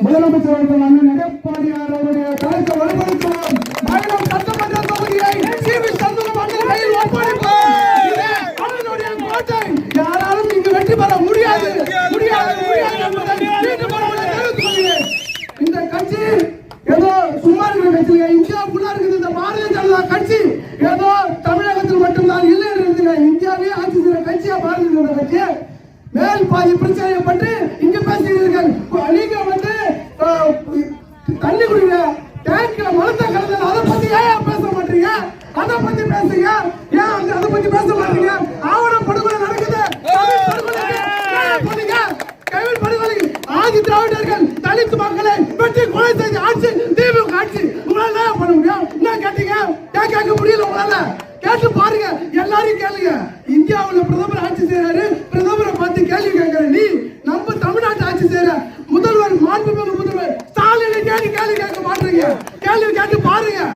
முதலமைச்சர் அண்ணன் எடப்பாடியார் அவருடைய கருத்தை வலுப்படுத்துவோம். மயிலம் சட்டமன்ற தொகுதியை சி.வி. சண்முகம் அண்ணன் கையில் ஒப்படைப்போம். கோட்டை யாராலும் இங்கு வெற்றி பெற முடியாது. இந்த கட்சி ஏதோ சும்மா இருக்கிற கட்சி இந்தியாவுக்குள்ள இருக்குது. இந்த பாரதிய ஜனதா கட்சி ஏதோ தமிழகத்தில் மட்டும்தான் இல்லை இருக்குங்க. இந்தியாவே ஆட்சி செய்கிற கட்சியா பாரதிய ஜனதா கட்சி. மேல் பாதி பிரச்சனையை பற்றி இங்க பேசுகிறீர்கள். நீங்க வந்து தண்ணி குடிக்கிற டேங்க்ல மலத்தை கலந்து அதை பத்தி ஏன் பேச மாட்டீங்க? அதை பத்தி பேசுங்க. ஏன் அதை பத்தி பேச மாட்டீங்க? ஆவணம் படுகொலை நடக்குது. கைவில் படுகொலை ஆதி திராவிடர்கள் தலித் மக்களை வெற்றி கொலை செய்த ஆட்சி திமுக ஆட்சி. உங்களால என்ன பண்ண முடியும்? என்ன கேட்டீங்க? ஏன் கேட்க முடியல? உங்களால கேட்டு பாருங்க. எல்லாரும் கேளுங்க. இந்தியாவுல பிரதமர் ஆட்சி செய்யறாரு. பிரதமரை பார்த்து கேள்வி கேட்கிற நீ நம்ம தமிழ்நாட்டு ஆட்சி செய்யற முதல்வர் மாண்புமிகு முதல்வர் ஸ்டாலினை கேள்வி கேட்க